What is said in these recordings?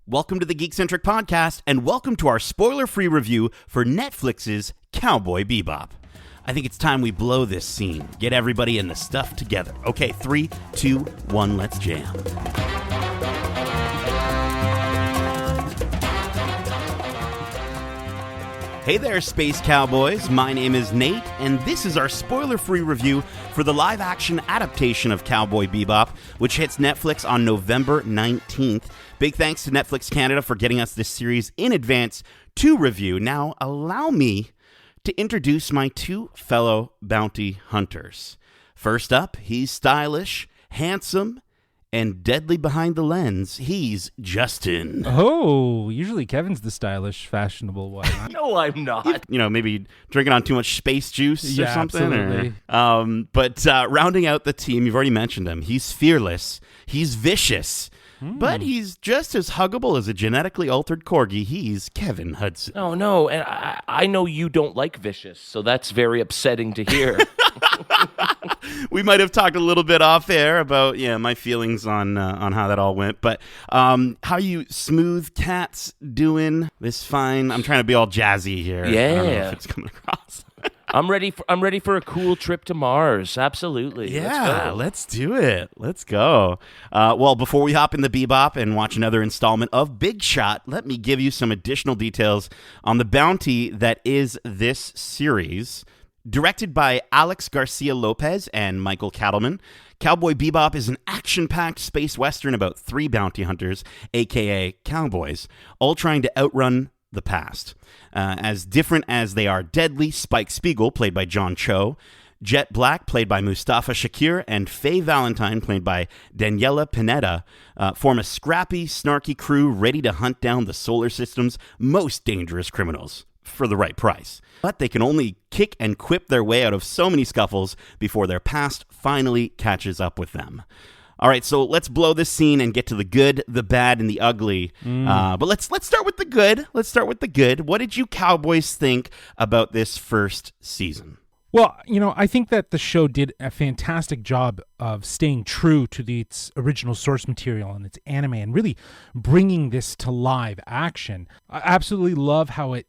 Welcome to the Geekcentric podcast, and welcome to our spoiler-free review for Netflix's Cowboy Bebop. I think it's time we blow this scene. Get everybody in the stuff together. Okay, 3, 2, 1, let's jam. Hey there, Space Cowboys. My name is Nate, and this is our spoiler-free review for the live-action adaptation of Cowboy Bebop, which hits Netflix on November 19th. Big thanks to Netflix Canada for getting us this series in advance to review. Now, allow me to introduce my two fellow bounty hunters. First up, he's stylish, handsome, and deadly behind the lens. He's Justin. Oh, usually Kevin's the stylish, fashionable one. No, I'm not. Maybe drinking on too much space juice or something. Absolutely. But rounding out the team, you've already mentioned him. He's fearless. He's vicious. But he's just as huggable as a genetically altered corgi. He's Kevin Hudson. Oh, no, and I know you don't like vicious, so that's very upsetting to hear. We might have talked a little bit off air about my feelings on how that all went. But how you smooth cats doing this fine? I'm trying to be all jazzy here. Yeah, I don't know if it's coming across. I'm ready for a cool trip to Mars. Absolutely. Yeah, let's do it. Let's go. Well, before we hop in the Bebop and watch another installment of Big Shot, let me give you some additional details on the bounty that is this series. Directed by Alex Garcia Lopez and Michael Cattleman, Cowboy Bebop is an action-packed space western about three bounty hunters, a.k.a. cowboys, all trying to outrun the past. As different as they are deadly, Spike Spiegel, played by John Cho, Jet Black, played by Mustafa Shakir, and Faye Valentine, played by Daniela Pineda, form a scrappy, snarky crew ready to hunt down the solar system's most dangerous criminals for the right price. But they can only kick and quip their way out of so many scuffles before their past finally catches up with them. All right, so let's blow this scene and get to the good, the bad, and the ugly. But let's start with the good. What did you Cowboys think about this first season? Well, I think that the show did a fantastic job of staying true to its original source material and its anime and really bringing this to live action. I absolutely love how it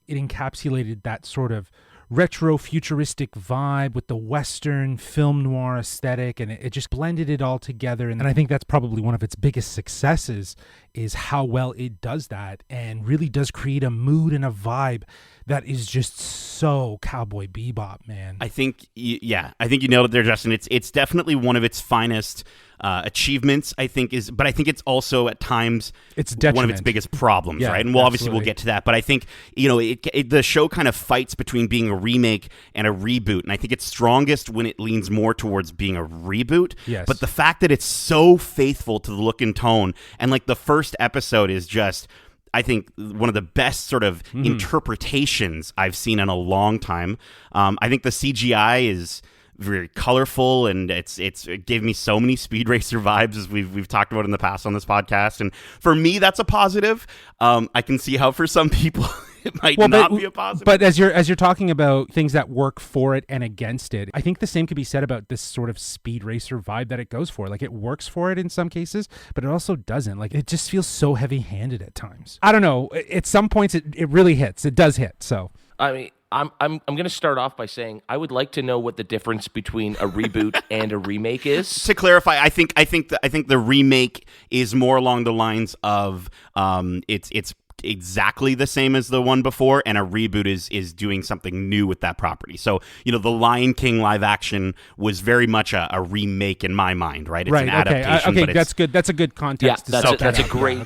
encapsulated that sort of retro futuristic vibe with the Western film noir aesthetic, and it just blended it all together. And I think that's probably one of its biggest successes, is how well it does that and really does create a mood and a vibe that is just so Cowboy Bebop, man. I think you nailed it there, Justin. It's definitely one of its finest achievements, but I think it's also at times one of its biggest problems, right? And obviously we'll get to that, but I think the show kind of fights between being a remake and a reboot, and I think it's strongest when it leans more towards being a reboot. Yes. But the fact that it's so faithful to the look and tone, and like the first episode is just, I think, one of the best sort of interpretations I've seen in a long time. I think the CGI is very colorful, and it gave me so many Speed Racer vibes, as we've talked about in the past on this podcast. And for me, that's a positive. I can see how for some people it might not be a positive. But as you're talking about things that work for it and against it, I think the same could be said about this sort of Speed Racer vibe that it goes for. Like, it works for it in some cases, but it also doesn't. Like, it just feels so heavy-handed at times. I don't know. At some points, it really hits. It does hit. So I mean, I'm going to start off by saying I would like to know what the difference between a reboot and a remake is. To clarify, I think the remake is more along the lines of it's exactly the same as the one before, and a reboot is doing something new with that property. So, the Lion King live action was very much a remake in my mind, right? It's an adaptation. Okay, that's good. That's a good context. Yeah, that's a great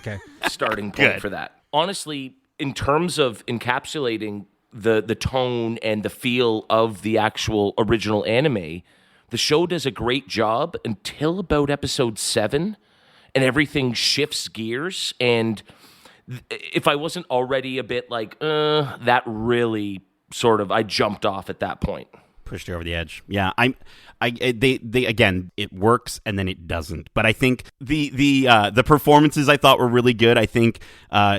starting point for that. Honestly, in terms of encapsulating the tone and the feel of the actual original anime, the show does a great job until about episode 7, and everything shifts gears. And if I wasn't already a bit like, that really sort of, I jumped off at that point. Pushed you over the edge. Yeah, they again, it works and then it doesn't. But I think the performances I thought were really good. I think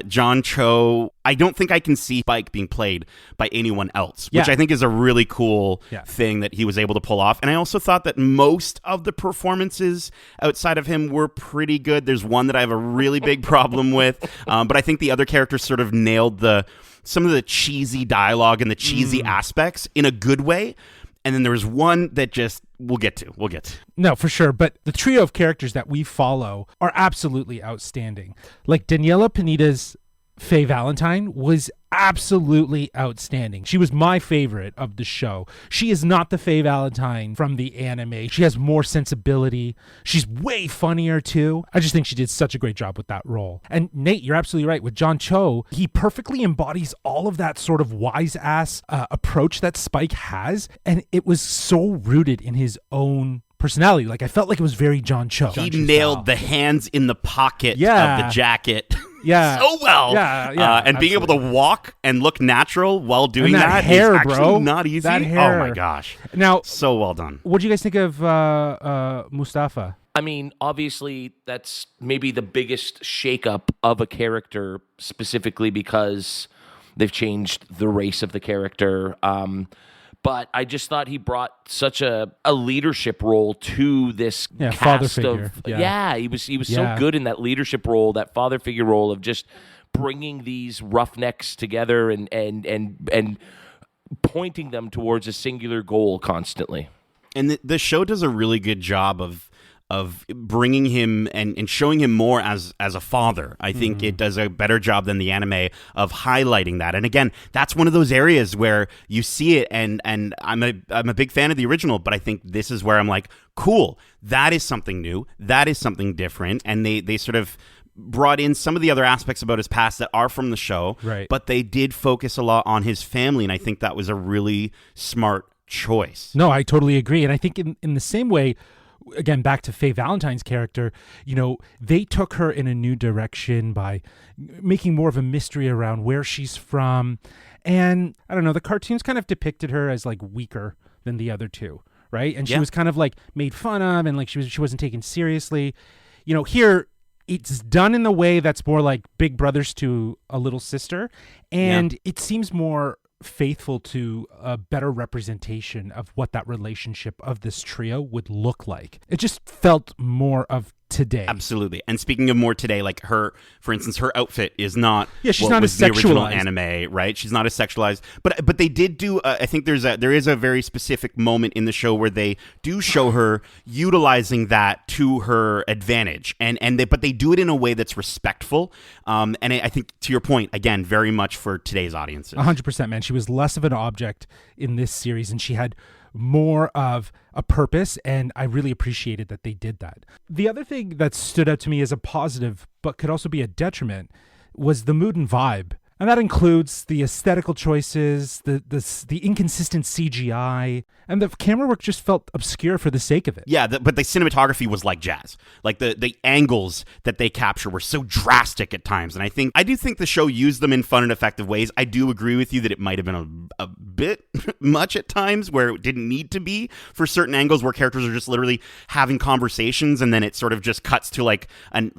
John Cho I don't think I can see Spike being played by anyone else, which I think is a really cool thing that he was able to pull off. And I also thought that most of the performances outside of him were pretty good. There's one that I have a really big problem with, but I think the other characters sort of nailed some of the cheesy dialogue and the cheesy aspects in a good way. And then there was one that just we'll get to. No, for sure. But the trio of characters that we follow are absolutely outstanding. Like Daniela Pinita's Faye Valentine was absolutely outstanding. She was my favorite of the show. She is not the Faye Valentine from the anime. She has more sensibility. She's way funnier too. I just think she did such a great job with that role. And Nate, you're absolutely right. With John Cho, he perfectly embodies all of that sort of wise ass approach that Spike has. And it was so rooted in his own personality. Like, I felt like it was very John Cho. He nailed the hands in the pocket of the jacket. So well. And being able to walk and look natural while doing that hair, is actually bro. not easy. That hair. Oh my gosh. Now, so well done. What do you guys think of Mustafa? I mean, obviously, that's maybe the biggest shakeup of a character, specifically because they've changed the race of the character. But I just thought he brought such a leadership role to this cast father figure. He was so good in that leadership role, that father figure role of just bringing these roughnecks together and pointing them towards a singular goal constantly. And the show does a really good job of bringing him and showing him more as a father. I think it does a better job than the anime of highlighting that. And again, that's one of those areas where you see it, and I'm a big fan of the original, but I think this is where I'm like, cool, that is something new, that is something different, and they sort of brought in some of the other aspects about his past that are from the show, right? But they did focus a lot on his family, and I think that was a really smart choice. No, I totally agree. And I think in the same way, again, back to Faye Valentine's character, they took her in a new direction by making more of a mystery around where she's from. And I don't know, the cartoons kind of depicted her as like weaker than the other two, right? And she was kind of like made fun of, and like she wasn't taken seriously. Here it's done in the way that's more like big brothers to a little sister, and it seems more faithful to a better representation of what that relationship of this trio would look like. It just felt more of today. Absolutely. And speaking of more today, like for instance, her outfit is not she's not as the original sexualized anime, right? She's not as sexualized. But they did do I think there is a very specific moment in the show where they do show her utilizing that to her advantage. But they do it in a way that's respectful. And I think, to your point, again, very much for today's audiences. 100%, man. She was less of an object in this series, and she had more of a purpose, and I really appreciated that they did that. The other thing that stood out to me as a positive, but could also be a detriment, was the mood and vibe. And that includes the aesthetical choices, the inconsistent CGI, and the camera work just felt obscure for the sake of it. Yeah, but the cinematography was like jazz. Like the angles that they capture were so drastic at times. And I do think the show used them in fun and effective ways. I do agree with you that it might have been a bit much at times where it didn't need to be for certain angles where characters are just literally having conversations, and then it sort of just cuts to like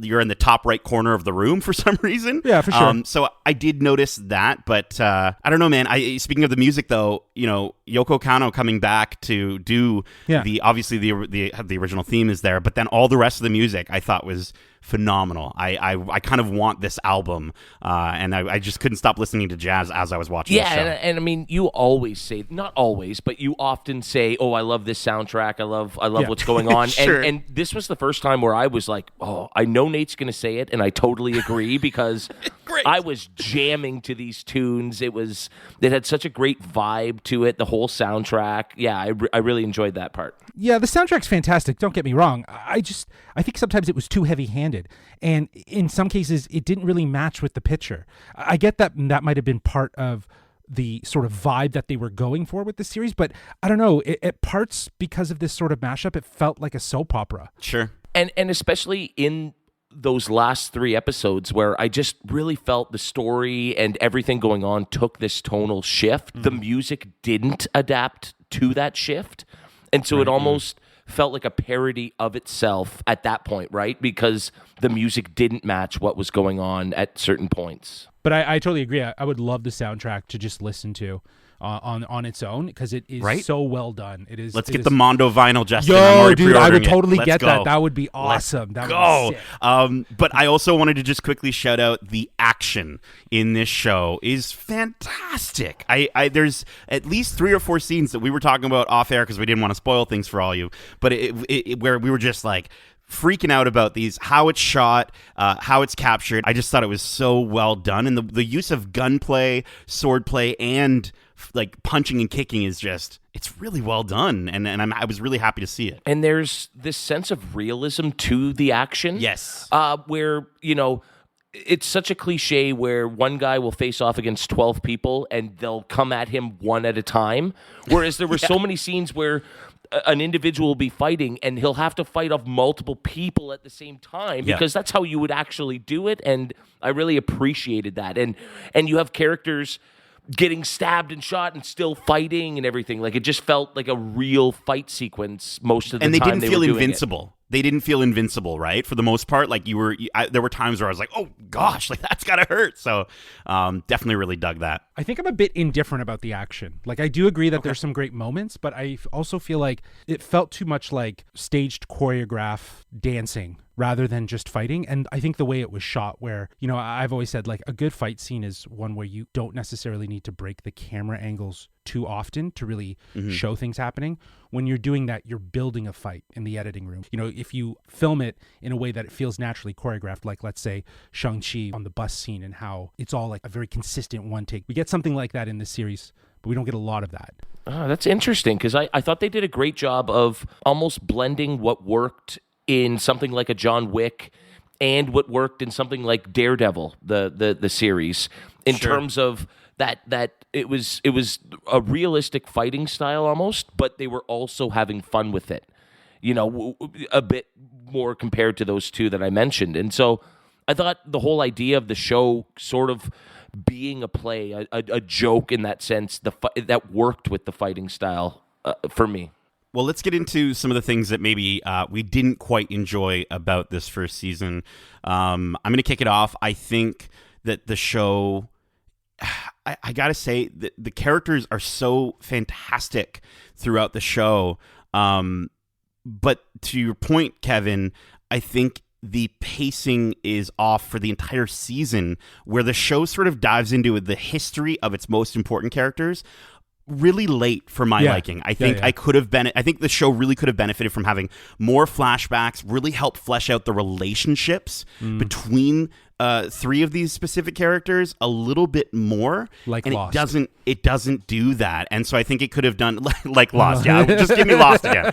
you're in the top right corner of the room for some reason. Yeah, for sure. So I did notice that, but I don't know, man. Speaking of the music, though, Yoko Kanno coming back to do obviously the original theme is there, but then all the rest of the music I thought was phenomenal. I kind of want this album, and I just couldn't stop listening to jazz as I was watching the show. And I mean, you always say, not always, but you often say, oh, I love this soundtrack, I love what's going on. Sure. And this was the first time where I was like, oh, I know Nate's gonna say it, and I totally agree, because I was jamming to these tunes. It had such a great vibe to it, the whole soundtrack. Yeah, I really enjoyed that part. Yeah, the soundtrack's fantastic, don't get me wrong. I think sometimes it was too heavy-handed, and in some cases it didn't really match with the picture. I get that might have been part of the sort of vibe that they were going for with the series, but I don't know, at parts, because of this sort of mashup, it felt like a soap opera. Sure. And especially in those last 3 episodes where I just really felt the story and everything going on took this tonal shift. The music didn't adapt to that shift. And so it almost felt like a parody of itself at that point, right? Because the music didn't match what was going on at certain points. But I totally agree. I would love the soundtrack to just listen to on its own, because it is so well done. It is. Let's get the Mondo vinyl, Justin. I'm Yo, already dude, I would pre-ordering totally it. get Let's that. go. That would be awesome. That Go. would be sick. But I also wanted to just quickly shout out the action in this show is fantastic. There's at least 3 or 4 scenes that we were talking about off air because we didn't want to spoil things for all you, but where we were just like freaking out about these, how it's shot, how it's captured. I just thought it was so well done, and the use of gunplay, swordplay, and like punching and kicking is just, it's really well done, and I was really happy to see it. And there's this sense of realism to the action. Yes. Where, it's such a cliche where one guy will face off against 12 people and they'll come at him one at a time. Whereas there were so many scenes where an individual will be fighting and he'll have to fight off multiple people at the same time, because that's how you would actually do it. And I really appreciated that. And you have characters getting stabbed and shot and still fighting and everything. Like, it just felt like a real fight sequence most of the time. And they didn't feel were doing invincible. They didn't feel invincible, right? For the most part, like there were times where I was like, "Oh gosh, like that's gotta hurt." So, definitely really dug that. I think I'm a bit indifferent about the action. Like, I do agree that there's some great moments, but I also feel like it felt too much like staged choreograph dancing rather than just fighting. And I think the way it was shot, where, I've always said, like, a good fight scene is one where you don't necessarily need to break the camera angles too often to really show things happening. When you're doing that, you're building a fight in the editing room. If you film it in a way that it feels naturally choreographed, like, let's say Shang-Chi on the bus scene, and how it's all like a very consistent one take. We get something like that in this series, but we don't get a lot of that. Oh, that's interesting, because I thought they did a great job of almost blending what worked in something like a John Wick and what worked in something like Daredevil, the series, in terms of that it was a realistic fighting style almost, but they were also having fun with it, a bit more compared to those two that I mentioned. And so I thought the whole idea of the show sort of being a play, a joke in that sense, that worked with the fighting style for me. Well, let's get into some of the things that maybe we didn't quite enjoy about this first season. I'm going to kick it off. I think that the show, I got to say, the characters are so fantastic throughout the show. But to your point, Kevin, I think the pacing is off for the entire season, where the show sort of dives into the history of its most important characters really late for my liking. I think I think the show really could have benefited from having more flashbacks, really help flesh out the relationships between 3 of these specific characters a little bit more. Like and Lost. It doesn't do that. And so I think it could have done like Lost. Yeah, just give me Lost again.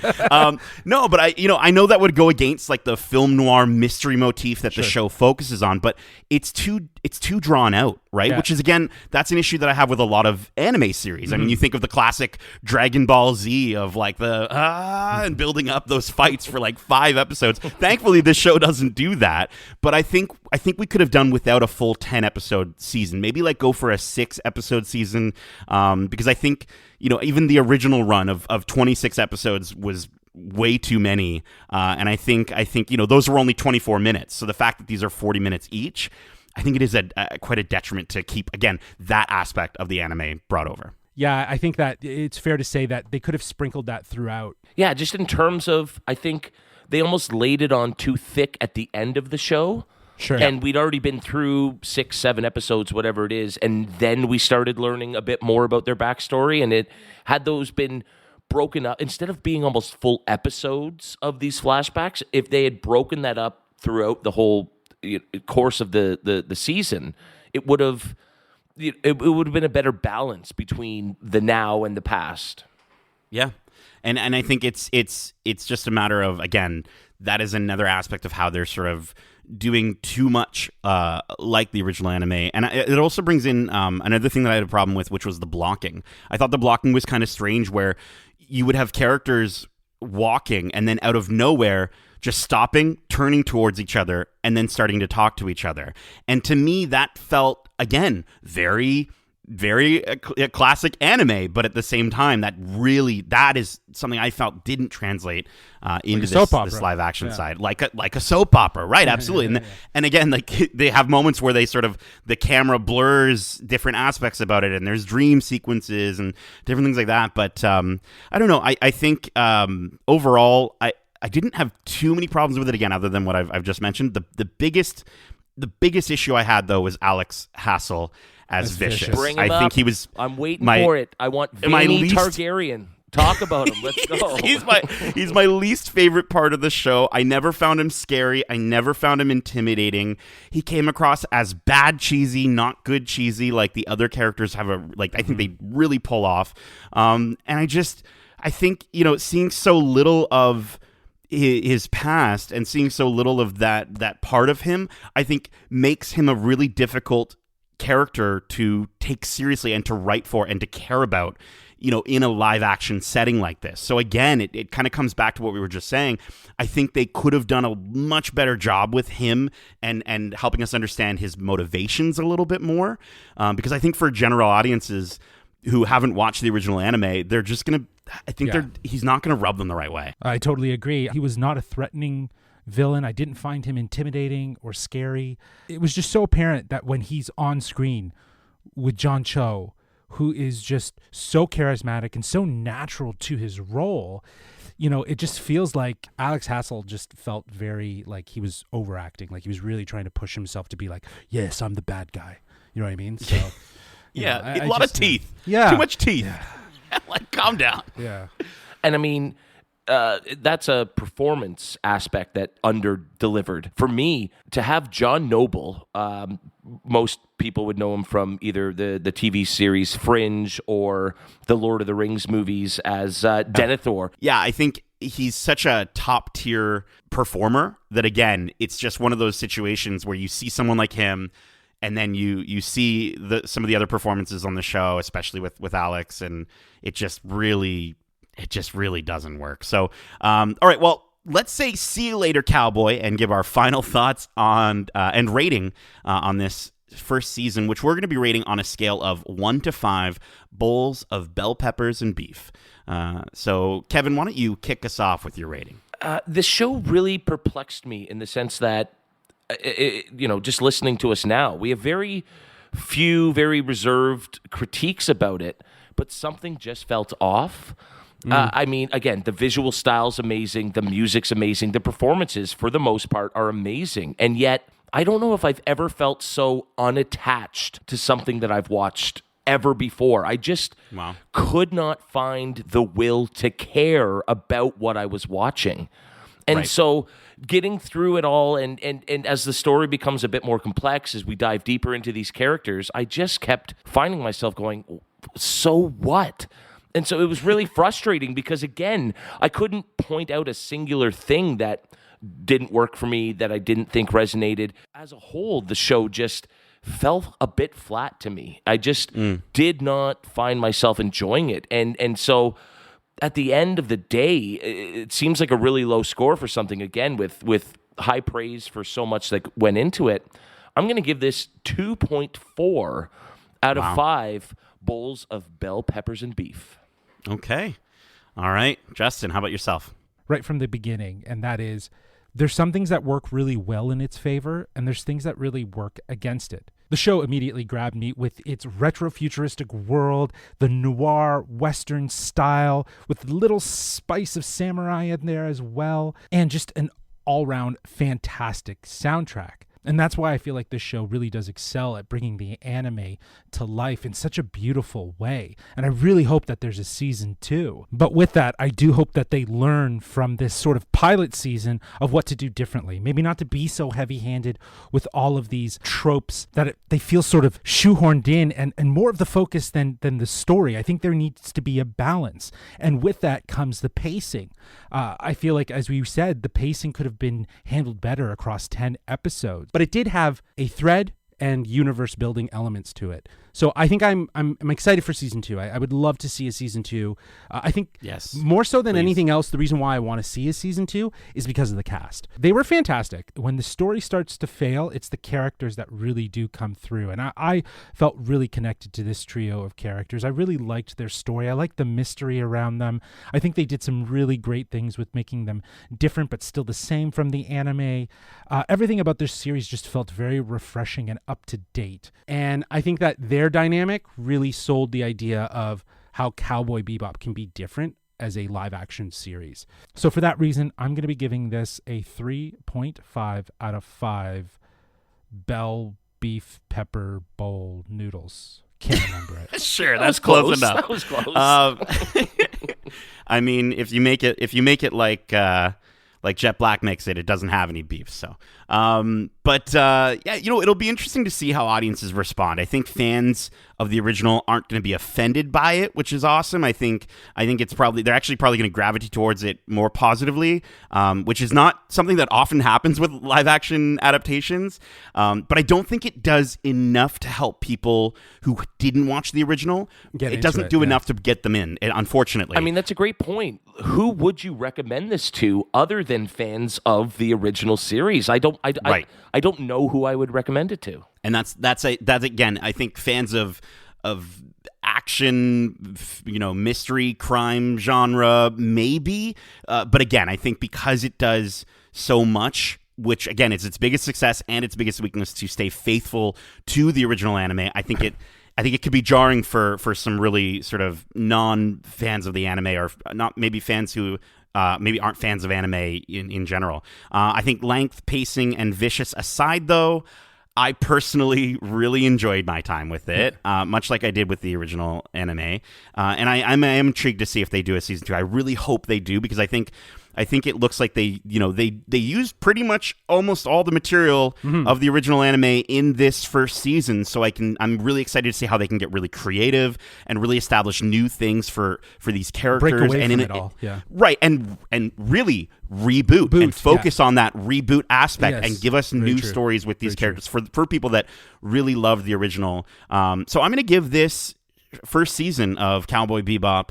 No, but I know that would go against like the film noir mystery motif that the show focuses on, but it's too drawn out, right? Yeah. Which is, again, that's an issue that I have with a lot of anime series. I mean, you think of the classic Dragon Ball Z of like and building up those fights for like 5 episodes. Thankfully, this show doesn't do that, but I think we could have done without a full 10 episode season. Maybe like go for a 6 episode season, because I think, even the original run of 26 episodes was way too many, and I think those were only 24 minutes. So the fact that these are 40 minutes each, I think it is quite a detriment to keep, again, that aspect of the anime brought over. Yeah, I think that it's fair to say that they could have sprinkled that throughout. Yeah, just in terms of, I think they almost laid it on too thick at the end of the show. Sure. And we'd already been through 6, 7 episodes, whatever it is, and then we started learning a bit more about their backstory, and it had those been broken up, instead of being almost full episodes of these flashbacks, if they had broken that up throughout the whole course of the season, it would have been a better balance between the now and the past. Yeah, and I think it's just a matter of, again, that is another aspect of how they're sort of doing too much like the original anime. And it also brings in another thing that I had a problem with, which was the blocking. I thought the blocking was kind of strange, where you would have characters walking and then out of nowhere just stopping, turning towards each other, and then starting to talk to each other. And to me, that felt, again, very very classic anime, but at the same time, that is something I felt didn't translate into this live action side, like a soap opera, right? Absolutely. And again, like they have moments where the camera blurs different aspects about it, and there's dream sequences and different things like that. But I don't know. I think overall, I didn't have too many problems with it, again, other than what I've just mentioned. The biggest issue I had, though, was Alex Hassel as Vicious. Bring him I think up. he was. I'm waiting for it. I want Vinny Targaryen. Talk about him. Let's go. He's my least favorite part of the show. I never found him scary. I never found him intimidating. He came across as bad cheesy, not good cheesy, like the other characters have I think they really pull off. And I think, seeing so little of his past and seeing so little of that part of him, I think makes him a really difficult character to take seriously and to write for and to care about, in a live action setting like this. So again, it kind of comes back to what we were just saying. I think they could have done a much better job with him and helping us understand his motivations a little bit more. Because I think for general audiences who haven't watched the original anime, they're just going to, he's not going to rub them the right way. I totally agree. He was not a threatening villain. I didn't find him intimidating or scary. It was just so apparent that when he's on screen with John Cho, who is just so charismatic and so natural to his role, it just feels like Alex Hassel just felt very like he was overacting, like he was really trying to push himself to be like, yes, I'm the bad guy. You know what I mean? So, a lot of teeth. Yeah. Too much teeth. Yeah. Like, calm down. Yeah. And I mean, that's a performance aspect that under-delivered. For me, to have John Noble, most people would know him from either the TV series Fringe or the Lord of the Rings movies as Denethor. Yeah, I think he's such a top-tier performer that, again, it's just one of those situations where you see someone like him and then you see some of the other performances on the show, especially with Alex, and it just really doesn't work. So, all right, well, let's say see you later, Cowboy, and give our final thoughts on and rating on this first season, which we're going to be rating on a scale of 1 to 5 bowls of bell peppers and beef. So, Kevin, why don't you kick us off with your rating? The show really perplexed me in the sense that, just listening to us now, we have very few, very reserved critiques about it, but something just felt off. I mean, again, the visual style's amazing, the music's amazing, the performances, for the most part, are amazing. And yet, I don't know if I've ever felt so unattached to something that I've watched ever before. I just could not find the will to care about what I was watching. And so getting through it all and as the story becomes a bit more complex, as we dive deeper into these characters, I just kept finding myself going, so what? And so it was really frustrating because, again, I couldn't point out a singular thing that didn't work for me, that I didn't think resonated. As a whole, the show just fell a bit flat to me. I just did not find myself enjoying it. And so at the end of the day, it seems like a really low score for something, again, with high praise for so much that went into it. I'm going to give this 2.4 out of 5 bowls of bell peppers and beef. Okay. All right. Justin, how about yourself? Right from the beginning, and that is, there's some things that work really well in its favor, and there's things that really work against it. The show immediately grabbed me with its retro-futuristic world, the noir Western style, with a little spice of samurai in there as well, and just an all-round fantastic soundtrack. And that's why I feel like this show really does excel at bringing the anime to life in such a beautiful way. And I really hope that there's a season 2. But with that, I do hope that they learn from this sort of pilot season of what to do differently. Maybe not to be so heavy-handed with all of these tropes that they feel sort of shoehorned in and more of the focus than the story. I think there needs to be a balance. And with that comes the pacing. I feel like, as we said, the pacing could have been handled better across 10 episodes. But it did have a thread and universe building elements to it. So I think I'm excited for season 2. I would love to see a season 2. I think yes, more so than anything else, the reason why I want to see a season 2 is because of the cast. They were fantastic. When the story starts to fail, it's the characters that really do come through. And I felt really connected to this trio of characters. I really liked their story. I liked the mystery around them. I think they did some really great things with making them different but still the same from the anime. Everything about this series just felt very refreshing and up to date. And I think that their dynamic really sold the idea of how Cowboy Bebop can be different as a live action series. So for that reason, I'm going to be giving this a 3.5 out of 5 Bell beef pepper bowl noodles. Can't remember it. Sure, that's close enough. That was close. I mean, if you make it like Jet Black makes it, it doesn't have any beef. So, yeah, it'll be interesting to see how audiences respond. I think fans of the original aren't going to be offended by it, which is awesome. I think they're actually probably going to gravitate towards it more positively, which is not something that often happens with live action adaptations. But I don't think it does enough to help people who didn't watch the original. It doesn't do enough to get them in, unfortunately. I mean, that's a great point. Who would you recommend this to other than fans of the original series? I don't know who I would recommend it to. And that's again, I think fans of action, mystery, crime genre, maybe. But again, I think because it does so much, which again is its biggest success and its biggest weakness, to stay faithful to the original anime, I think it could be jarring for some really sort of non-fans of the anime, or not maybe fans who maybe aren't fans of anime in general. I think length, pacing, and vicious aside, though, I personally really enjoyed my time with it, much like I did with the original anime. And I am intrigued to see if they do a season 2. I really hope they do, because I think it looks like they used pretty much almost all the material of the original anime in this first season. So I'm really excited to see how they can get really creative and really establish new things for these characters. Break away and from it all. Yeah. Right. And really reboot and focus on that reboot aspect, and give us new stories with these characters for people that really love the original. So I'm going to give this first season of Cowboy Bebop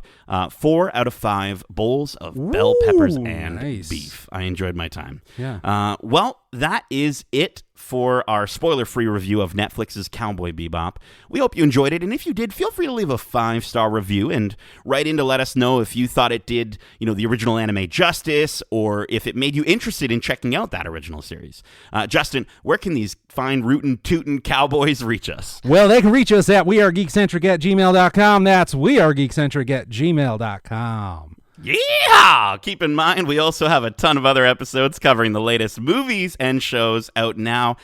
4 out of 5 bowls of bell peppers and beef. I enjoyed my time. Yeah. Well, that is it for our spoiler-free review of Netflix's Cowboy Bebop. We hope you enjoyed it, and if you did, feel free to leave a 5-star review and write in to let us know if you thought it did, the original anime justice, or if it made you interested in checking out that original series. Justin, where can these fine rootin' tootin' cowboys reach us? Well, they can reach us at wearegeekcentric@gmail.com. That's wearegeekcentric@gmail.com. Yeah! Keep in mind, we also have a ton of other episodes covering the latest movies and shows out now,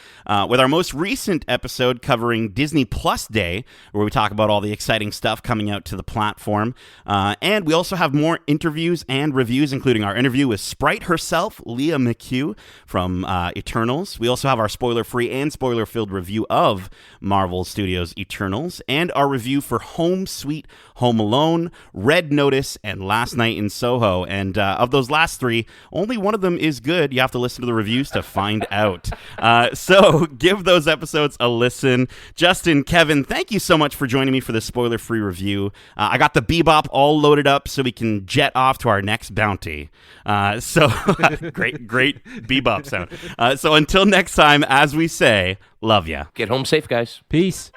with our most recent episode covering Disney Plus Day, where we talk about all the exciting stuff coming out to the platform. And we also have more interviews and reviews, including our interview with Sprite herself, Leah McHugh from Eternals. We also have our spoiler-free and spoiler-filled review of Marvel Studios' Eternals, and our review for Home Sweet Home Alone, Red Notice, and Last Night in Soho. And of those last 3, only one of them is good. You have to listen to the reviews to find out. So give those episodes a listen. Justin, Kevin, thank you so much for joining me for this spoiler-free review. I got the Bebop all loaded up so we can jet off to our next bounty. So great Bebop sound. So until next time, as we say, love ya. Get home safe, guys. Peace.